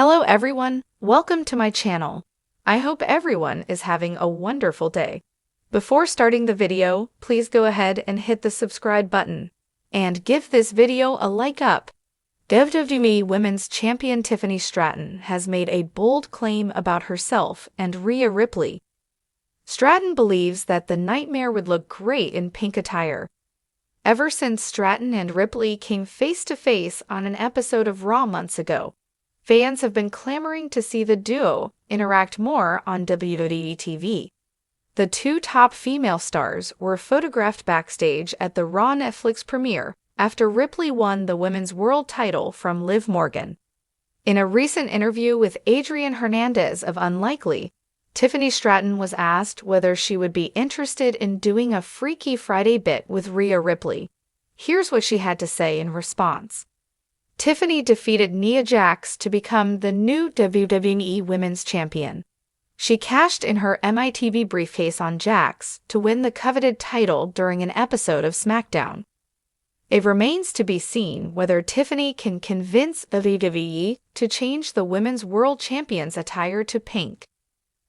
Hello everyone, welcome to my channel. I hope everyone is having a wonderful day. Before starting the video, please go ahead and hit the subscribe button and give this video a like up. WWE Women's Champion Tiffany Stratton has made a bold claim about herself and Rhea Ripley. Stratton believes that the Nightmare would look great in pink attire. Ever since Stratton and Ripley came face to face on an episode of Raw months ago, fans have been clamoring to see the duo interact more on WWE TV. The two top female stars were photographed backstage at the Raw Netflix premiere after Ripley won the Women's World title from Liv Morgan. In a recent interview with Adrian Hernandez of Unlikely, Tiffany Stratton was asked whether she would be interested in doing a Freaky Friday bit with Rhea Ripley. Here's what she had to say in response. Tiffany defeated Nia Jax to become the new WWE Women's Champion. She cashed in her MITV briefcase on Jax to win the coveted title during an episode of SmackDown. It remains to be seen whether Tiffany can convince WWE to change the Women's World Champion's attire to pink.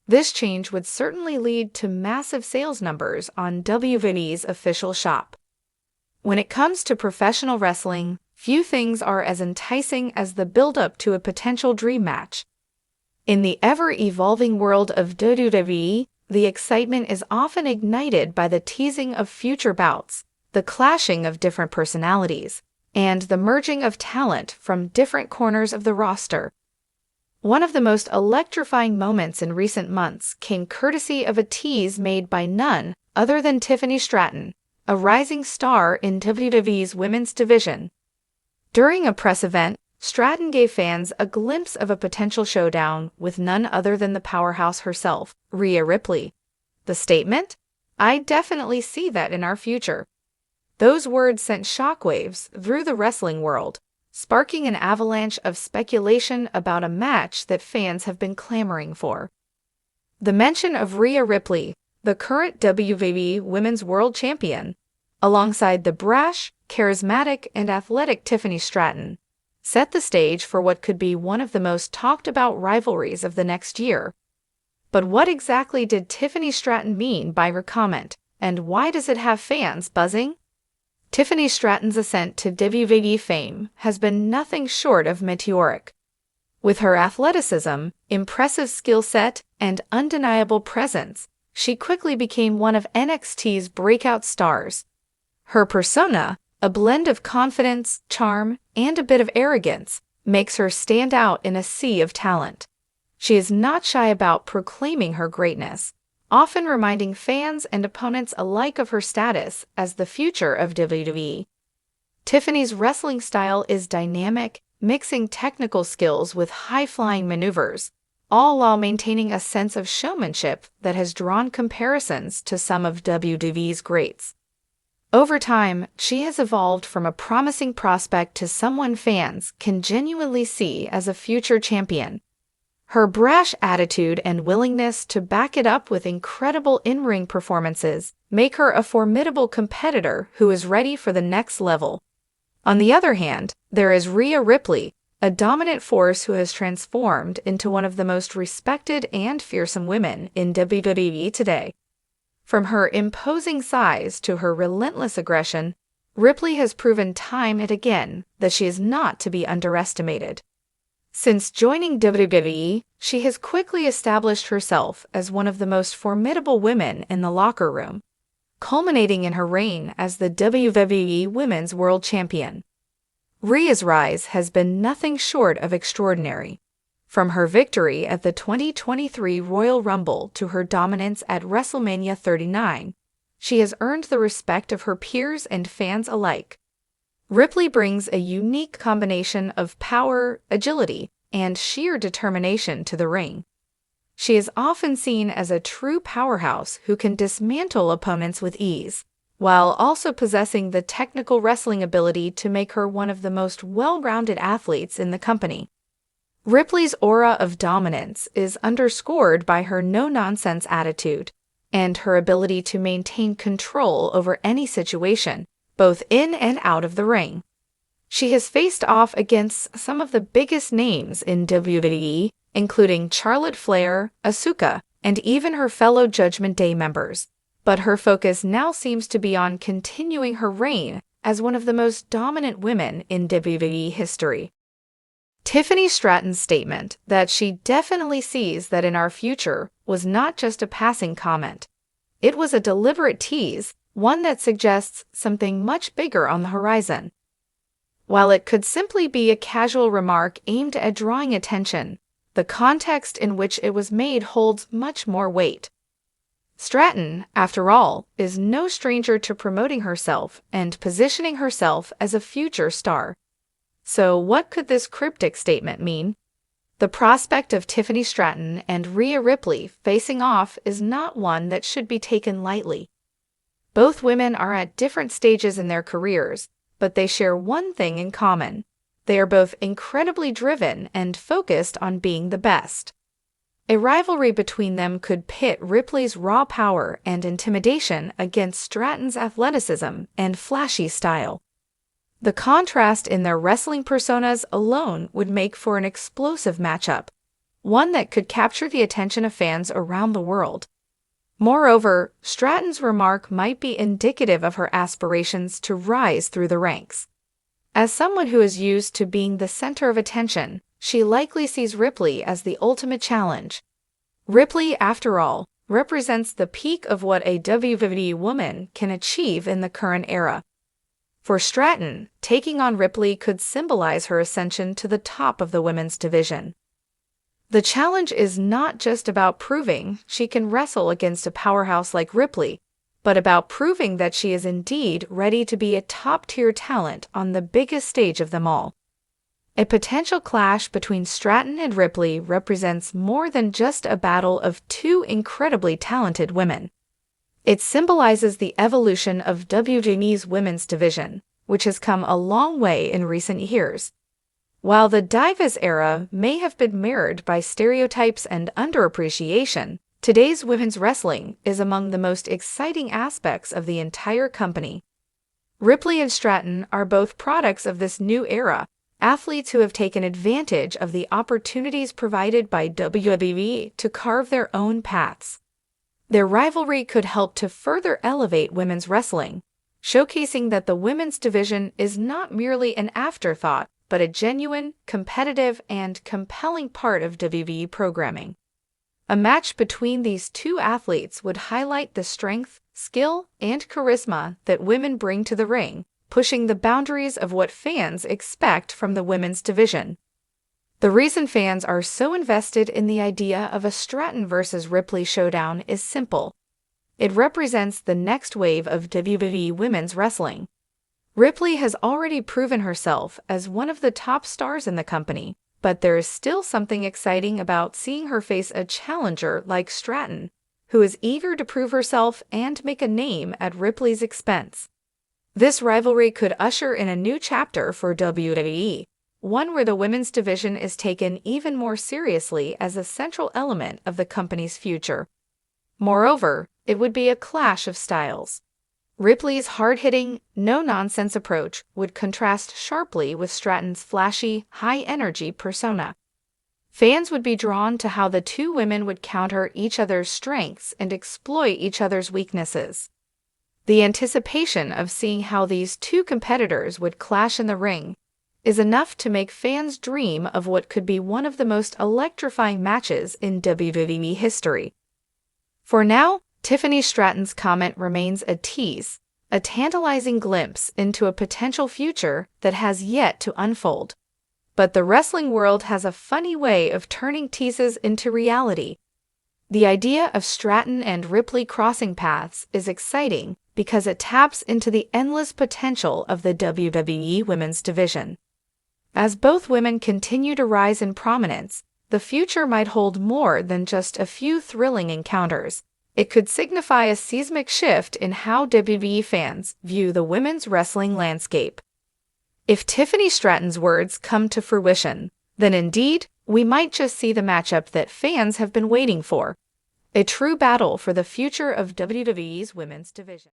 This change would certainly lead to massive sales numbers on WWE's official shop. When it comes to professional wrestling, few things are as enticing as the build-up to a potential dream match. In the ever-evolving world of WWE, the excitement is often ignited by the teasing of future bouts, the clashing of different personalities, and the merging of talent from different corners of the roster. One of the most electrifying moments in recent months came courtesy of a tease made by none other than Tiffany Stratton, a rising star in WWE's women's division. During a press event, Stratton gave fans a glimpse of a potential showdown with none other than the powerhouse herself, Rhea Ripley. The statement? "I definitely see that in our future." Those words sent shockwaves through the wrestling world, sparking an avalanche of speculation about a match that fans have been clamoring for. The mention of Rhea Ripley, the current WWE Women's World Champion, alongside the brash, charismatic, and athletic Tiffany Stratton, set the stage for what could be one of the most talked-about rivalries of the next year. But what exactly did Tiffany Stratton mean by her comment, and why does it have fans buzzing? Tiffany Stratton's ascent to WWE fame has been nothing short of meteoric. With her athleticism, impressive skill set, and undeniable presence, she quickly became one of NXT's breakout stars. Her persona, a blend of confidence, charm, and a bit of arrogance, makes her stand out in a sea of talent. She is not shy about proclaiming her greatness, often reminding fans and opponents alike of her status as the future of WWE. Tiffany's wrestling style is dynamic, mixing technical skills with high-flying maneuvers, all while maintaining a sense of showmanship that has drawn comparisons to some of WWE's greats. Over time, she has evolved from a promising prospect to someone fans can genuinely see as a future champion. Her brash attitude and willingness to back it up with incredible in-ring performances make her a formidable competitor who is ready for the next level. On the other hand, there is Rhea Ripley, a dominant force who has transformed into one of the most respected and fearsome women in WWE today. From her imposing size to her relentless aggression, Ripley has proven time and again that she is not to be underestimated. Since joining WWE, she has quickly established herself as one of the most formidable women in the locker room, culminating in her reign as the WWE Women's World Champion. Rhea's rise has been nothing short of extraordinary. From her victory at the 2023 Royal Rumble to her dominance at WrestleMania 39, she has earned the respect of her peers and fans alike. Ripley brings a unique combination of power, agility, and sheer determination to the ring. She is often seen as a true powerhouse who can dismantle opponents with ease, while also possessing the technical wrestling ability to make her one of the most well-rounded athletes in the company. Ripley's aura of dominance is underscored by her no-nonsense attitude and her ability to maintain control over any situation, both in and out of the ring. She has faced off against some of the biggest names in WWE, including Charlotte Flair, Asuka, and even her fellow Judgment Day members. But her focus now seems to be on continuing her reign as one of the most dominant women in WWE history. Tiffany Stratton's statement that she definitely sees that in our future was not just a passing comment. It was a deliberate tease, one that suggests something much bigger on the horizon. While it could simply be a casual remark aimed at drawing attention, the context in which it was made holds much more weight. Stratton, after all, is no stranger to promoting herself and positioning herself as a future star. So what could this cryptic statement mean? The prospect of Tiffany Stratton and Rhea Ripley facing off is not one that should be taken lightly. Both women are at different stages in their careers, but they share one thing in common. They are both incredibly driven and focused on being the best. A rivalry between them could pit Ripley's raw power and intimidation against Stratton's athleticism and flashy style. The contrast in their wrestling personas alone would make for an explosive matchup, one that could capture the attention of fans around the world. Moreover, Stratton's remark might be indicative of her aspirations to rise through the ranks. As someone who is used to being the center of attention, she likely sees Ripley as the ultimate challenge. Ripley, after all, represents the peak of what a WWE woman can achieve in the current era. For Stratton, taking on Ripley could symbolize her ascension to the top of the women's division. The challenge is not just about proving she can wrestle against a powerhouse like Ripley, but about proving that she is indeed ready to be a top-tier talent on the biggest stage of them all. A potential clash between Stratton and Ripley represents more than just a battle of two incredibly talented women. It symbolizes the evolution of WWE's women's division, which has come a long way in recent years. While the Divas era may have been mirrored by stereotypes and underappreciation, today's women's wrestling is among the most exciting aspects of the entire company. Ripley and Stratton are both products of this new era, athletes who have taken advantage of the opportunities provided by WWE to carve their own paths. Their rivalry could help to further elevate women's wrestling, showcasing that the women's division is not merely an afterthought, but a genuine, competitive, and compelling part of WWE programming. A match between these two athletes would highlight the strength, skill, and charisma that women bring to the ring, pushing the boundaries of what fans expect from the women's division. The reason fans are so invested in the idea of a Stratton versus Ripley showdown is simple. It represents the next wave of WWE women's wrestling. Ripley has already proven herself as one of the top stars in the company, but there is still something exciting about seeing her face a challenger like Stratton, who is eager to prove herself and make a name at Ripley's expense. This rivalry could usher in a new chapter for WWE, one where the women's division is taken even more seriously as a central element of the company's future. Moreover, it would be a clash of styles. Ripley's hard-hitting, no-nonsense approach would contrast sharply with Stratton's flashy, high-energy persona. Fans would be drawn to how the two women would counter each other's strengths and exploit each other's weaknesses. The anticipation of seeing how these two competitors would clash in the ring is enough to make fans dream of what could be one of the most electrifying matches in WWE history. For now, Tiffany Stratton's comment remains a tease, a tantalizing glimpse into a potential future that has yet to unfold. But the wrestling world has a funny way of turning teases into reality. The idea of Stratton and Ripley crossing paths is exciting because it taps into the endless potential of the WWE women's division. As both women continue to rise in prominence, the future might hold more than just a few thrilling encounters. It could signify a seismic shift in how WWE fans view the women's wrestling landscape. If Tiffany Stratton's words come to fruition, then indeed, we might just see the matchup that fans have been waiting for, a true battle for the future of WWE's women's division.